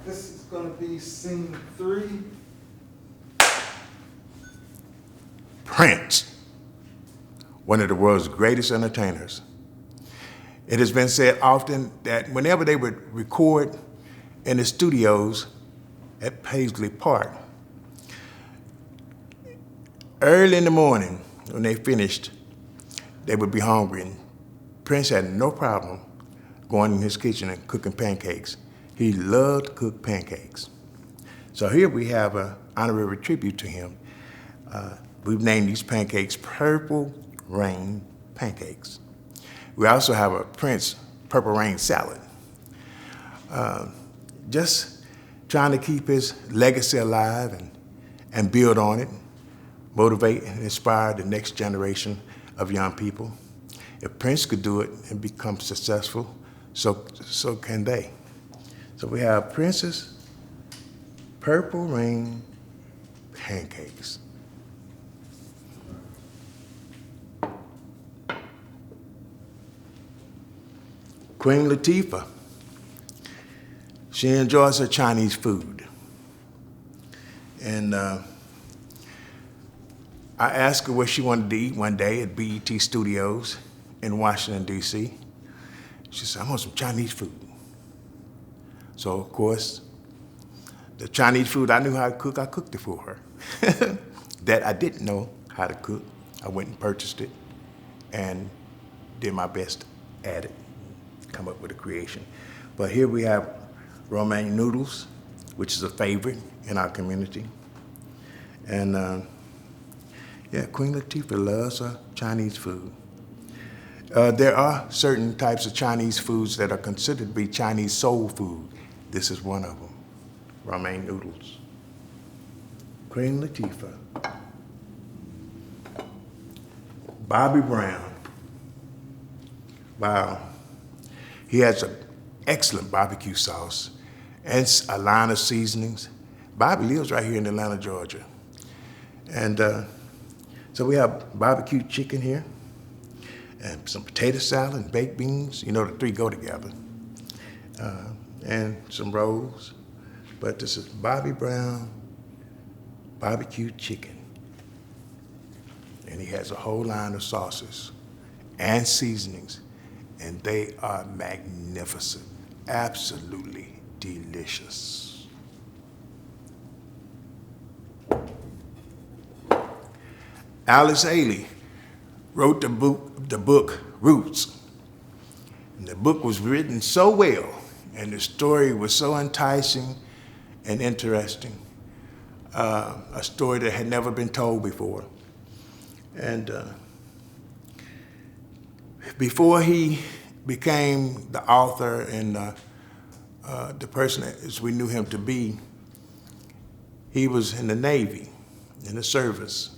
This is going to be scene 3. Prince, one of the world's greatest entertainers. It has been said often that whenever they would record in the studios at Paisley Park, early in the morning when they finished, they would be hungry. And Prince had no problem going in his kitchen and cooking pancakes. He loved to cook pancakes. So here we have an honorary tribute to him. We've named these pancakes Purple Rain pancakes. We also have a Prince Purple Rain salad. Just trying to keep his legacy alive and build on it, motivate and inspire the next generation of young people. If Prince could do it and become successful, so can they. So we have Prince's Purple Rain pancakes. Queen Latifah, she enjoys her Chinese food. And I asked her what she wanted to eat one day at BET Studios in Washington, D.C. She said, I want some Chinese food. So, of course, the Chinese food I knew how to cook, I cooked it for her. That I didn't know how to cook, I went and purchased it and did my best at it, come up with a creation. But here we have romaine noodles, which is a favorite in our community. And yeah, Queen Latifah loves her Chinese food. There are certain types of Chinese foods that are considered to be Chinese soul food. This is one of them, romaine noodles. Queen Latifah. Bobby Brown. Wow. He has an excellent barbecue sauce and a line of seasonings. Bobby lives right here in Atlanta, Georgia. And so we have barbecue chicken here, and some potato salad and baked beans. You know, the three go together. And some rolls. But this is Bobby Brown barbecue chicken. And he has a whole line of sauces and seasonings, and they are magnificent, absolutely delicious. Alice Haley wrote the book Roots. And the book was written so well, and the story was so enticing and interesting, a story that had never been told before. And before he became the author and the person as we knew him to be, he was in the Navy, in the service.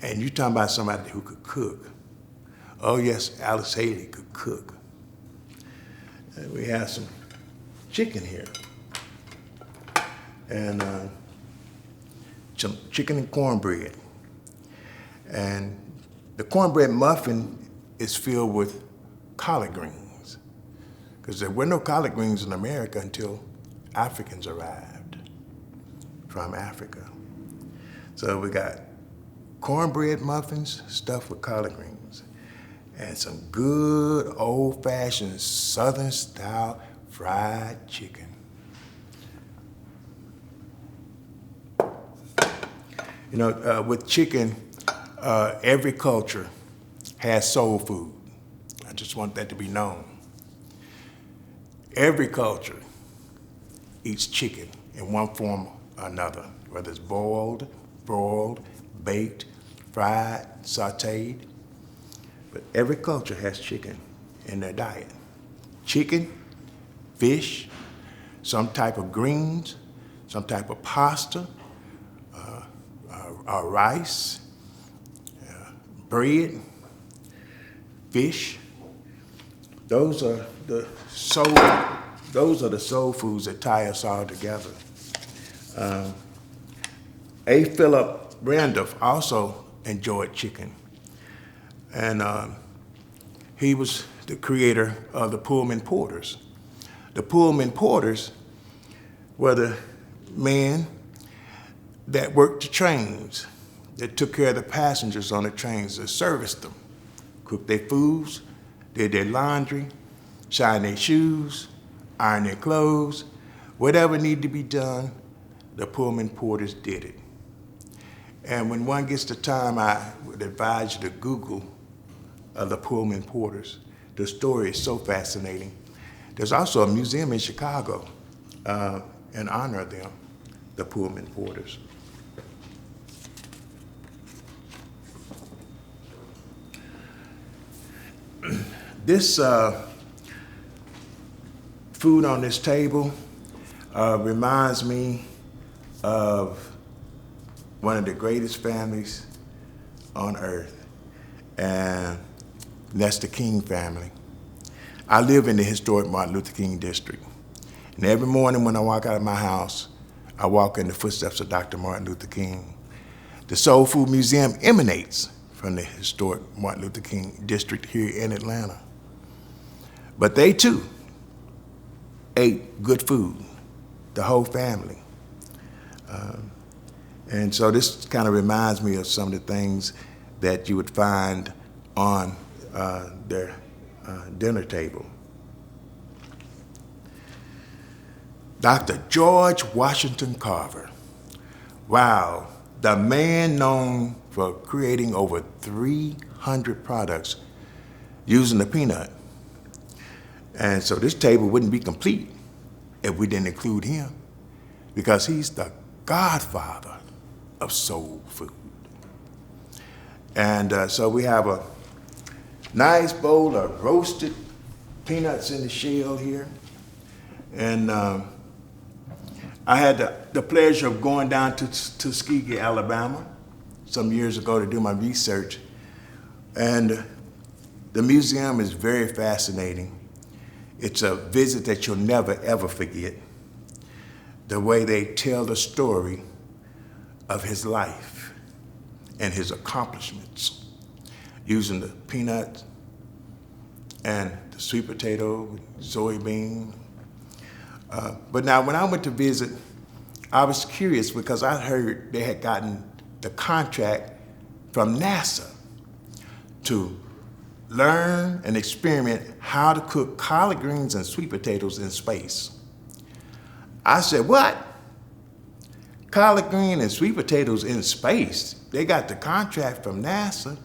And you're talking about somebody who could cook. Oh yes, Alice Haley could cook. And we have some chicken here. And some chicken and cornbread. And the cornbread muffin is filled with collard greens, because there were no collard greens in America until Africans arrived from Africa. So we got cornbread muffins stuffed with collard greens and some good old-fashioned Southern style fried chicken. You know, with chicken, every culture has soul food. I just want that to be known. Every culture eats chicken in one form or another, whether it's boiled, broiled, baked, fried, sauteed. But every culture has chicken in their diet. Chicken, fish, some type of greens, some type of pasta, rice, bread, fish. Those are the soul foods that tie us all together. A. Philip Randolph also enjoyed chicken, and he was the creator of the Pullman Porters. The Pullman Porters were the men that worked the trains, that took care of the passengers on the trains, that serviced them, cooked their foods, did their laundry, shined their shoes, ironed their clothes, whatever needed to be done, the Pullman porters did it. And when one gets the time, I would advise you to Google the Pullman porters. The story is so fascinating. There's also a museum in Chicago in honor of them, the Pullman porters. This food on this table reminds me of one of the greatest families on earth, and that's the King family. I live in the historic Martin Luther King district, and every morning when I walk out of my house, I walk in the footsteps of Dr. Martin Luther King. The Soul Food Museum emanates from the historic Martin Luther King district here in Atlanta. But they too ate good food, the whole family. And so this kind of reminds me of some of the things that you would find on their dinner table. Dr. George Washington Carver. Wow, the man known for creating over 300 products using the peanut. And so this table wouldn't be complete if we didn't include him, because he's the godfather of soul food. And so we have a nice bowl of roasted peanuts in the shell here. And I had the pleasure of going down to Tuskegee, Alabama, some years ago to do my research. And the museum is very fascinating. It's a visit that you'll never, ever forget. The way they tell the story of his life and his accomplishments using the peanuts and the sweet potato, soybean. But now when I went to visit, I was curious because I heard they had gotten the contract from NASA to learn and experiment how to cook collard greens and sweet potatoes in space. I said, what? Collard green and sweet potatoes in space? They got the contract from NASA.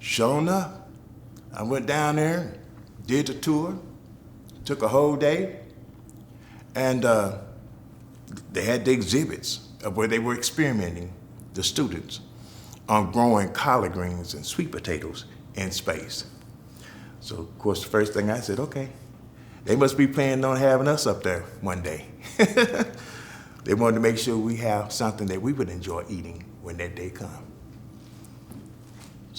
Sure enough, I went down there, did the tour, took a whole day, and they had the exhibits of where they were experimenting, the students, on growing collard greens and sweet potatoes in space. So, of course, the first thing I said, okay, they must be planning on having us up there one day. They wanted to make sure we have something that we would enjoy eating when that day comes.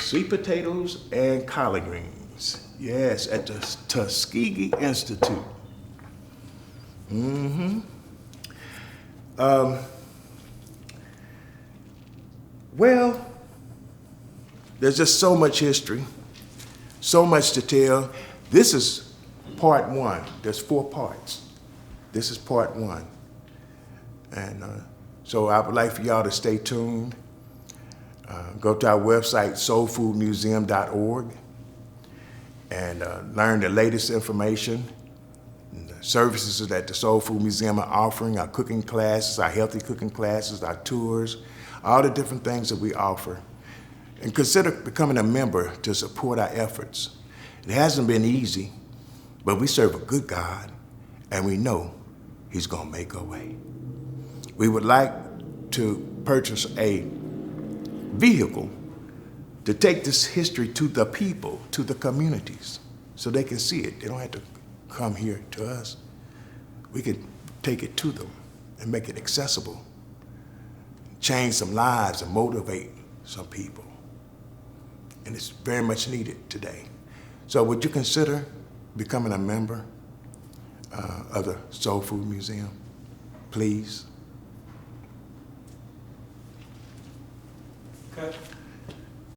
Sweet potatoes and collard greens. Yes, at the Tuskegee Institute. Well, there's just so much history, so much to tell. This is part one. There's 4 parts. This is part 1. And so I would like for y'all to stay tuned. Go to our website, soulfoodmuseum.org, and learn the latest information, and the services that the Soul Food Museum are offering, our cooking classes, our healthy cooking classes, our tours, all the different things that we offer. And consider becoming a member to support our efforts. It hasn't been easy, but we serve a good God, and we know He's gonna make a way. We would like to purchase a vehicle to take this history to the people, to the communities, so they can see it. They don't have to come here to us. We could take it to them and make it accessible, change some lives and motivate some people. And it's very much needed today. So would you consider becoming a member of the Soul Food Museum, please? Okay.